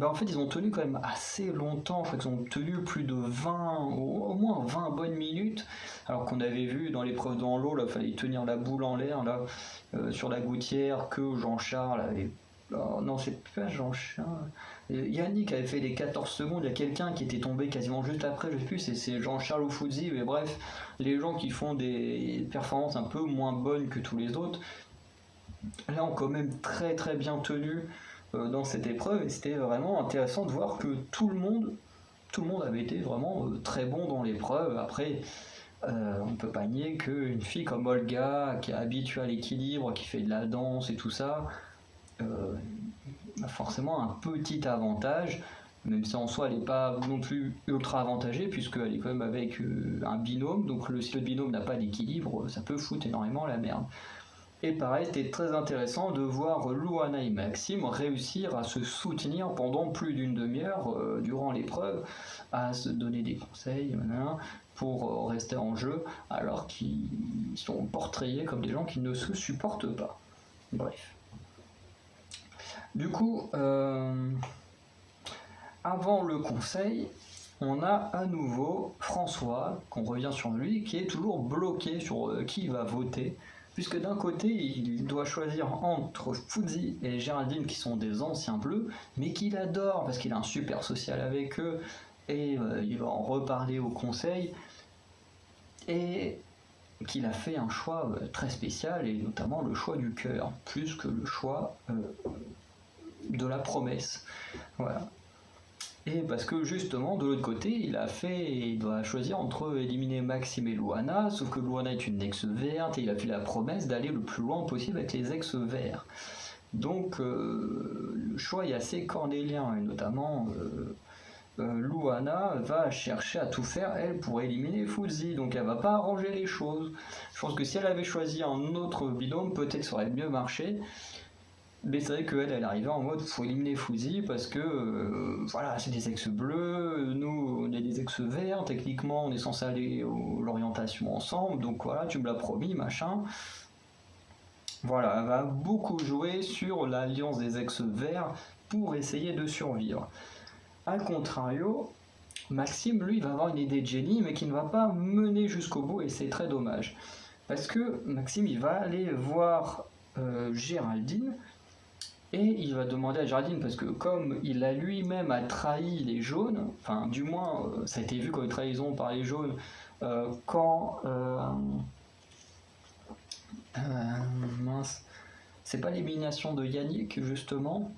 en fait, ils ont tenu quand même assez longtemps. Je crois qu'ils ont tenu plus de 20, au moins 20 bonnes minutes. Alors qu'on avait vu dans l'épreuve dans l'eau, il fallait tenir la boule en l'air là, sur la gouttière, que Jean-Charles avait Oh, non, c'est pas Jean-Charles. Yannick avait fait les 14 secondes, il y a quelqu'un qui était tombé quasiment juste après, je sais plus, c'est Jean-Charles ou Fuzzy, mais bref, les gens qui font des performances un peu moins bonnes que tous les autres, là ont quand même très très bien tenu dans cette épreuve, et c'était vraiment intéressant de voir que tout le monde avait été vraiment très bon dans l'épreuve. Après, on ne peut pas nier qu'une fille comme Olga, qui est habituée à l'équilibre, qui fait de la danse et tout ça, a forcément un petit avantage, même si en soi elle n'est pas non plus ultra avantagée, puisqu'elle est quand même avec un binôme, donc si le binôme n'a pas d'équilibre, ça peut foutre énormément la merde. Et pareil, c'était très intéressant de voir Louana et Maxime réussir à se soutenir pendant plus d'une demi-heure durant l'épreuve, à se donner des conseils pour rester en jeu, alors qu'ils sont portrayés comme des gens qui ne se supportent pas. Bref. Du coup, avant le conseil, on a à nouveau François, qu'on revient sur lui, qui est toujours bloqué sur qui va voter, puisque d'un côté, il doit choisir entre Fuzzy et Géraldine, qui sont des anciens bleus, mais qu'il adore, parce qu'il est un super social avec eux, et il va en reparler au conseil, et qu'il a fait un choix très spécial, et notamment le choix du cœur, plus que le choix de la promesse. Voilà. Et parce que justement, de l'autre côté, il doit choisir entre éliminer Maxime et Louana, sauf que Louana est une ex-verte et il a fait la promesse d'aller le plus loin possible avec les ex-verts. Donc le choix est assez cornélien, et notamment Louana va chercher à tout faire, elle, pour éliminer Fuzzy, donc elle va pas arranger les choses. Je pense que si elle avait choisi un autre binôme, peut-être ça aurait mieux marché. Mais c'est vrai qu'elle, elle arrivait en mode faut éliminer Fuzzy parce que voilà, c'est des ex bleus, nous on est des ex verts, techniquement on est censé aller à l'orientation ensemble, donc voilà, tu me l'as promis, machin. Voilà, elle va beaucoup jouer sur l'alliance des ex verts pour essayer de survivre. A contrario, Maxime, lui, va avoir une idée de génie, mais qui ne va pas mener jusqu'au bout, et c'est très dommage. Parce que Maxime, il va aller voir Géraldine, et il va demander à Géraldine, parce que comme il a lui-même trahi les jaunes, enfin du moins ça a été vu comme une trahison par les jaunes, quand... mince, c'est pas l'élimination de Yannick justement,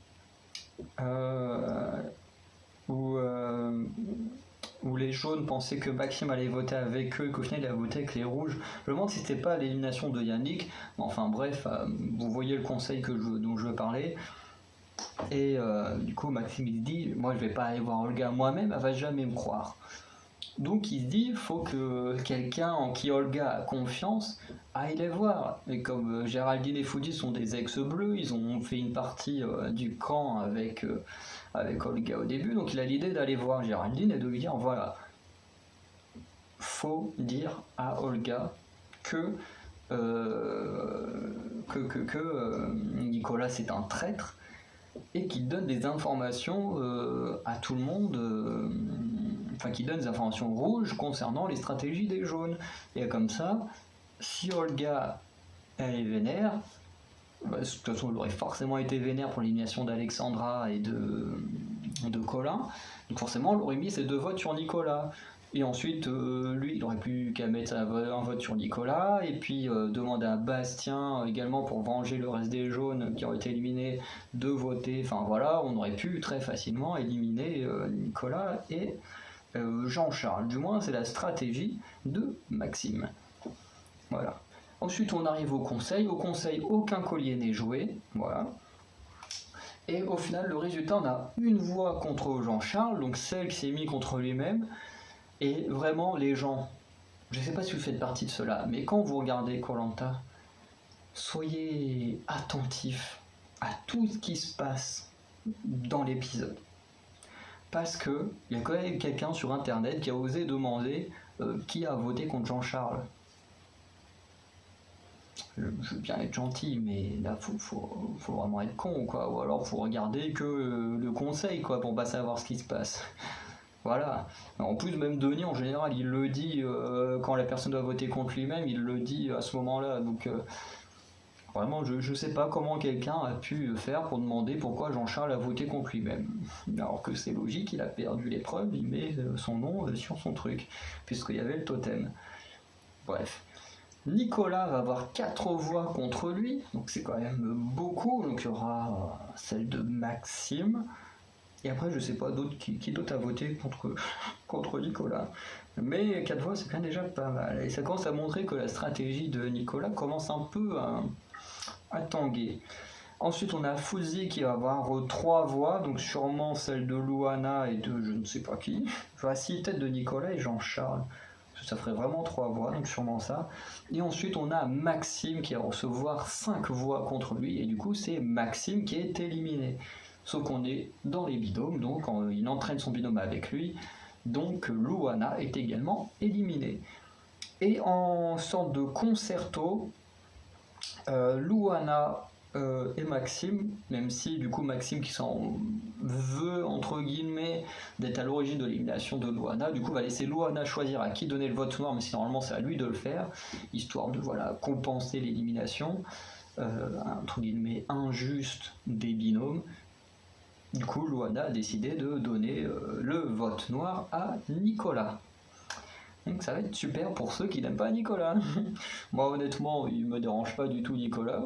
où les jaunes pensaient que Maxime allait voter avec eux et qu'au final il a voté avec les rouges. Je me demande si c'était pas l'élimination de Yannick. Enfin bref, vous voyez le conseil dont je veux parler. Et du coup Maxime il se dit, moi je vais pas aller voir Olga moi-même, elle va jamais me croire. Donc il se dit, il faut que quelqu'un en qui Olga a confiance aille les voir. Et comme Géraldine et Fuzzy sont des ex-bleus, ils ont fait une partie du camp avec Olga au début, donc il a l'idée d'aller voir Géraldine et de lui dire, voilà, faut dire à Olga que Nicolas c'est un traître, et qu'il donne des informations à tout le monde, qui donne des informations rouges concernant les stratégies des jaunes. Et comme ça, si Olga elle est vénère, de toute façon elle aurait forcément été vénère pour l'élimination d'Alexandra et de Colin, donc forcément elle aurait mis ses 2 votes sur Nicolas. Et ensuite, lui, il aurait pu qu'à mettre un vote sur Nicolas, et puis demander à Bastien également pour venger le reste des jaunes qui auraient été éliminés de voter. Enfin voilà, on aurait pu très facilement éliminer Nicolas et Jean-Charles. Du moins, c'est la stratégie de Maxime. Voilà. Ensuite, on arrive au conseil. Au conseil, aucun collier n'est joué. Voilà. Et au final, le résultat, on a une voix contre Jean-Charles, donc celle qui s'est mise contre lui-même. Et vraiment, les gens, je ne sais pas si vous faites partie de cela, mais quand vous regardez Koh-Lanta, soyez attentifs à tout ce qui se passe dans l'épisode. Parce qu'il y a quand même quelqu'un sur internet qui a osé demander qui a voté contre Jean-Charles. Je veux bien être gentil, mais là, faut vraiment être con, quoi. Ou alors, faut regarder que le conseil, quoi, pour pas savoir ce qui se passe. Voilà. En plus, même Denis, en général, il le dit quand la personne doit voter contre lui-même, il le dit à ce moment-là. Donc, Vraiment, je sais pas comment quelqu'un a pu faire pour demander pourquoi Jean-Charles a voté contre lui-même. Alors que c'est logique, il a perdu l'épreuve, il met son nom sur son truc, puisqu'il y avait le totem. Bref. Nicolas va avoir 4 voix contre lui, donc c'est quand même beaucoup. Donc il y aura celle de Maxime. Et après, je sais pas qui d'autre a voté contre Nicolas. Mais 4 voix, c'est quand même déjà pas mal. Et ça commence à montrer que la stratégie de Nicolas commence un peu à tanguer. Ensuite, on a Fouzi qui va avoir 3 voix, donc sûrement celle de Louana et de je ne sais pas qui. Je vois 6 têtes de Nicolas et Jean-Charles. Ça ferait vraiment 3 voix, donc sûrement ça. Et ensuite, on a Maxime qui va recevoir 5 voix contre lui, et du coup, c'est Maxime qui est éliminé. Sauf qu'on est dans les binômes, donc il entraîne son binôme avec lui, donc Louana est également éliminée. Et en sorte de concerto, Louana et Maxime, même si du coup Maxime qui s'en veut entre guillemets d'être à l'origine de l'élimination de Louana, du coup va laisser Louana choisir à qui donner le vote noir, mais si normalement c'est à lui de le faire, histoire de compenser l'élimination entre guillemets injuste des binômes. Du coup Louana a décidé de donner le vote noir à Nicolas. Donc ça va être super pour ceux qui n'aiment pas Nicolas. Moi honnêtement, il me dérange pas du tout Nicolas.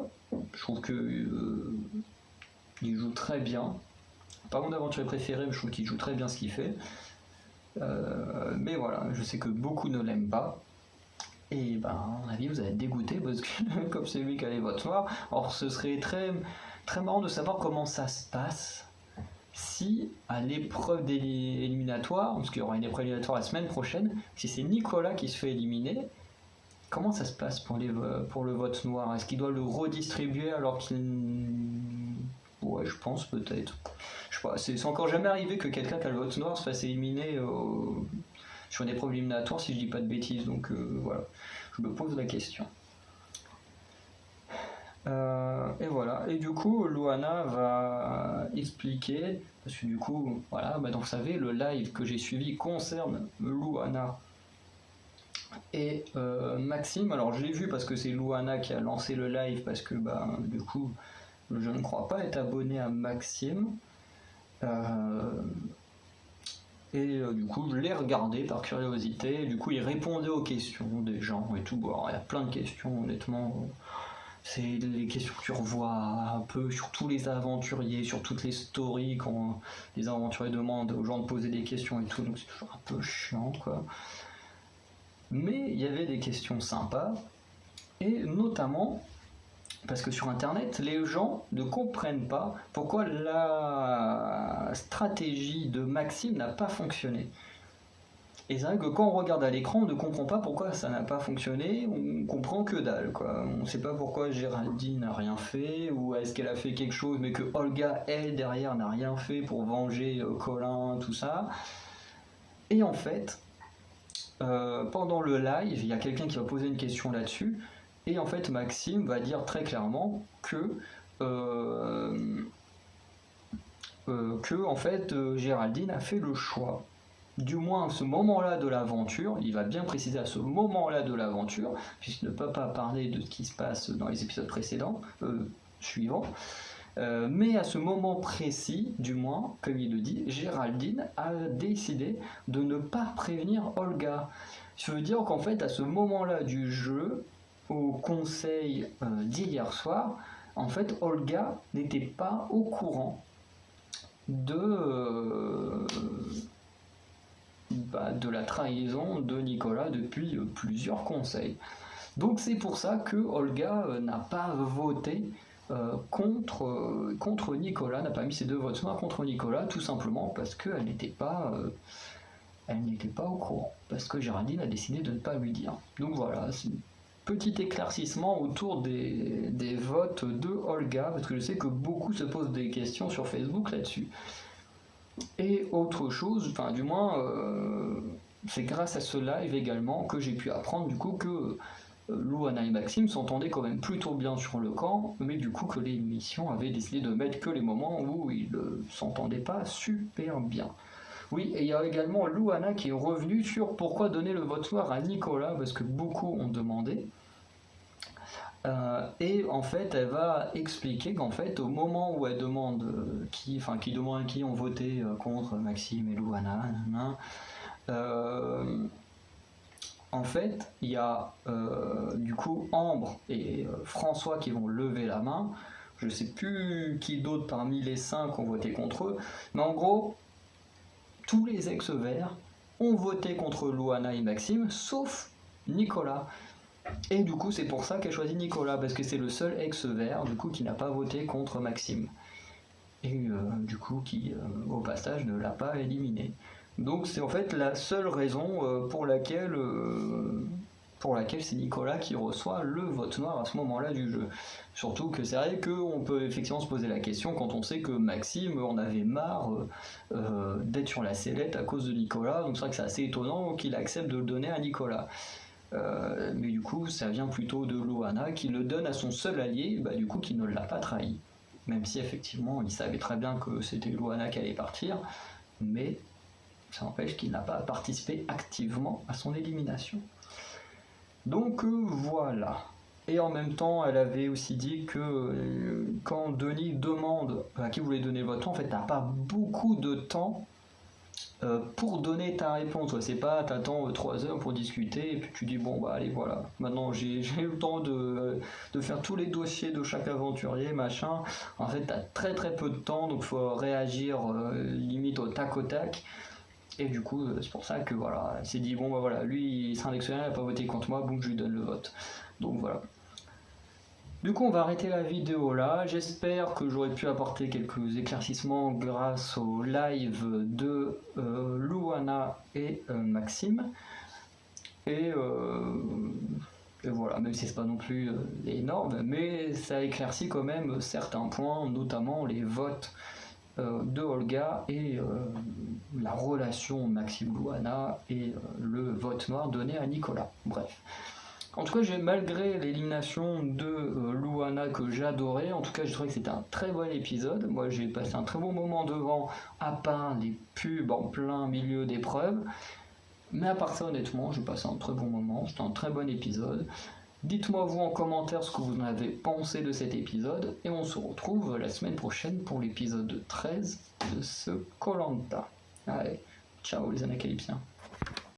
Je trouve que il joue très bien. Pas mon aventurier préféré, mais je trouve qu'il joue très bien ce qu'il fait. Mais voilà, je sais que beaucoup ne l'aiment pas. Et à mon avis, vous allez être dégoûté parce que comme c'est lui qui a les votes noirs, alors ce serait très, très marrant de savoir comment ça se passe si à l'épreuve éliminatoire, parce qu'il y aura une épreuve éliminatoire la semaine prochaine, si c'est Nicolas qui se fait éliminer, comment ça se passe pour le vote noir? Est-ce qu'il doit le redistribuer alors qu'il... Ouais, je pense peut-être. Je sais pas, c'est encore jamais arrivé que quelqu'un qui a le vote noir se fasse éliminer sur une épreuve éliminatoire, si je dis pas de bêtises, donc voilà, je me pose la question. Et voilà, et du coup Louana va expliquer, parce que du coup, voilà, donc vous savez, le live que j'ai suivi concerne Louana et Maxime. Alors je l'ai vu parce que c'est Louana qui a lancé le live, parce que du coup, je ne crois pas être abonné à Maxime. Et du coup, je l'ai regardé par curiosité, du coup il répondait aux questions des gens et tout. Alors, il y a plein de questions, honnêtement. C'est les questions que tu revois un peu sur tous les aventuriers, sur toutes les stories, quand les aventuriers demandent aux gens de poser des questions et tout, donc c'est toujours un peu chiant, quoi. Mais il y avait des questions sympas, et notamment parce que sur internet, les gens ne comprennent pas pourquoi la stratégie de Maxime n'a pas fonctionné. Et c'est vrai que quand on regarde à l'écran, on ne comprend pas pourquoi ça n'a pas fonctionné, on comprend que dalle, quoi. On ne sait pas pourquoi Géraldine n'a rien fait, ou est-ce qu'elle a fait quelque chose, mais que Olga, elle, derrière, n'a rien fait pour venger Colin, tout ça. Et en fait, pendant le live, il y a quelqu'un qui va poser une question là-dessus, et en fait, Maxime va dire très clairement que en fait, Géraldine a fait le choix. Du moins à ce moment-là de l'aventure, il va bien préciser à ce moment-là de l'aventure, puisqu'il ne peut pas parler de ce qui se passe dans les épisodes précédents, suivants, mais à ce moment précis, du moins, comme il le dit, Géraldine a décidé de ne pas prévenir Olga. Ça veut dire qu'en fait, à ce moment-là du jeu, au conseil d'hier soir, en fait, Olga n'était pas au courant de la trahison de Nicolas depuis plusieurs conseils. Donc c'est pour ça que Olga n'a pas voté contre Nicolas, n'a pas mis ses 2 votes noirs contre Nicolas, tout simplement parce qu'elle n'était pas au courant, parce que Géraldine a décidé de ne pas lui dire. Donc voilà, c'est un petit éclaircissement autour des votes de Olga, parce que je sais que beaucoup se posent des questions sur Facebook là-dessus. Et autre chose, enfin du moins, c'est grâce à ce live également que j'ai pu apprendre du coup que Louana et Maxime s'entendaient quand même plutôt bien sur le camp, mais du coup que l'émission avait décidé de mettre que les moments où ils ne s'entendaient pas super bien. Oui, et il y a également Louana qui est revenue sur pourquoi donner le vote noir à Nicolas, parce que beaucoup ont demandé. Et en fait, elle va expliquer qu'en fait, au moment où elle demande qui ont voté contre Maxime et Louana, en fait, il y a du coup Ambre et François qui vont lever la main. Je sais plus qui d'autre parmi les 5 ont voté contre eux, mais en gros, tous les ex-verts ont voté contre Louana et Maxime, sauf Nicolas. Et du coup, c'est pour ça qu'elle choisit Nicolas, parce que c'est le seul ex-vert du coup qui n'a pas voté contre Maxime. Et du coup, qui au passage ne l'a pas éliminé. Donc c'est en fait la seule raison pour laquelle c'est Nicolas qui reçoit le vote noir à ce moment-là du jeu. Surtout que c'est vrai qu'on peut effectivement se poser la question quand on sait que Maxime en avait marre d'être sur la sellette à cause de Nicolas, donc c'est vrai que c'est assez étonnant qu'il accepte de le donner à Nicolas. Mais du coup ça vient plutôt de Louana qui le donne à son seul allié, du coup qui ne l'a pas trahi. Même si effectivement il savait très bien que c'était Louana qui allait partir, mais ça n'empêche qu'il n'a pas participé activement à son élimination. Donc voilà. Et en même temps, elle avait aussi dit que quand Denis demande à qui vous voulez donner votre temps, en fait, t'as pas beaucoup de temps pour donner ta réponse. C'est pas, t'attends 3 heures pour discuter et puis tu dis bon bah allez voilà, maintenant j'ai eu le temps de faire tous les dossiers de chaque aventurier, machin. En fait, t'as très très peu de temps, donc faut réagir limite au tac au tac. Et du coup, c'est pour ça que voilà, elle s'est dit bon bah voilà, lui il sera un ex-verts, il n'a pas voté contre moi, boum, je lui donne le vote. Donc voilà. Du coup, on va arrêter la vidéo là. J'espère que j'aurai pu apporter quelques éclaircissements grâce au live de Louana et Maxime. Et voilà, même si c'est pas non plus énorme, mais ça éclaircit quand même certains points, notamment les votes de Olga et la relation Maxime-Louana et le vote noir donné à Nicolas. Bref. En tout cas, malgré l'élimination de Louana que j'ai adoré, en tout cas, je trouvais que c'était un très bon épisode. Moi, j'ai passé un très bon moment devant, à part les pubs en plein milieu d'épreuves. Mais à part ça, honnêtement, j'ai passé un très bon moment. C'était un très bon épisode. Dites-moi vous en commentaire ce que vous en avez pensé de cet épisode. Et on se retrouve la semaine prochaine pour l'épisode 13 de ce Koh-Lanta. Allez, ciao les Anacalypsiens.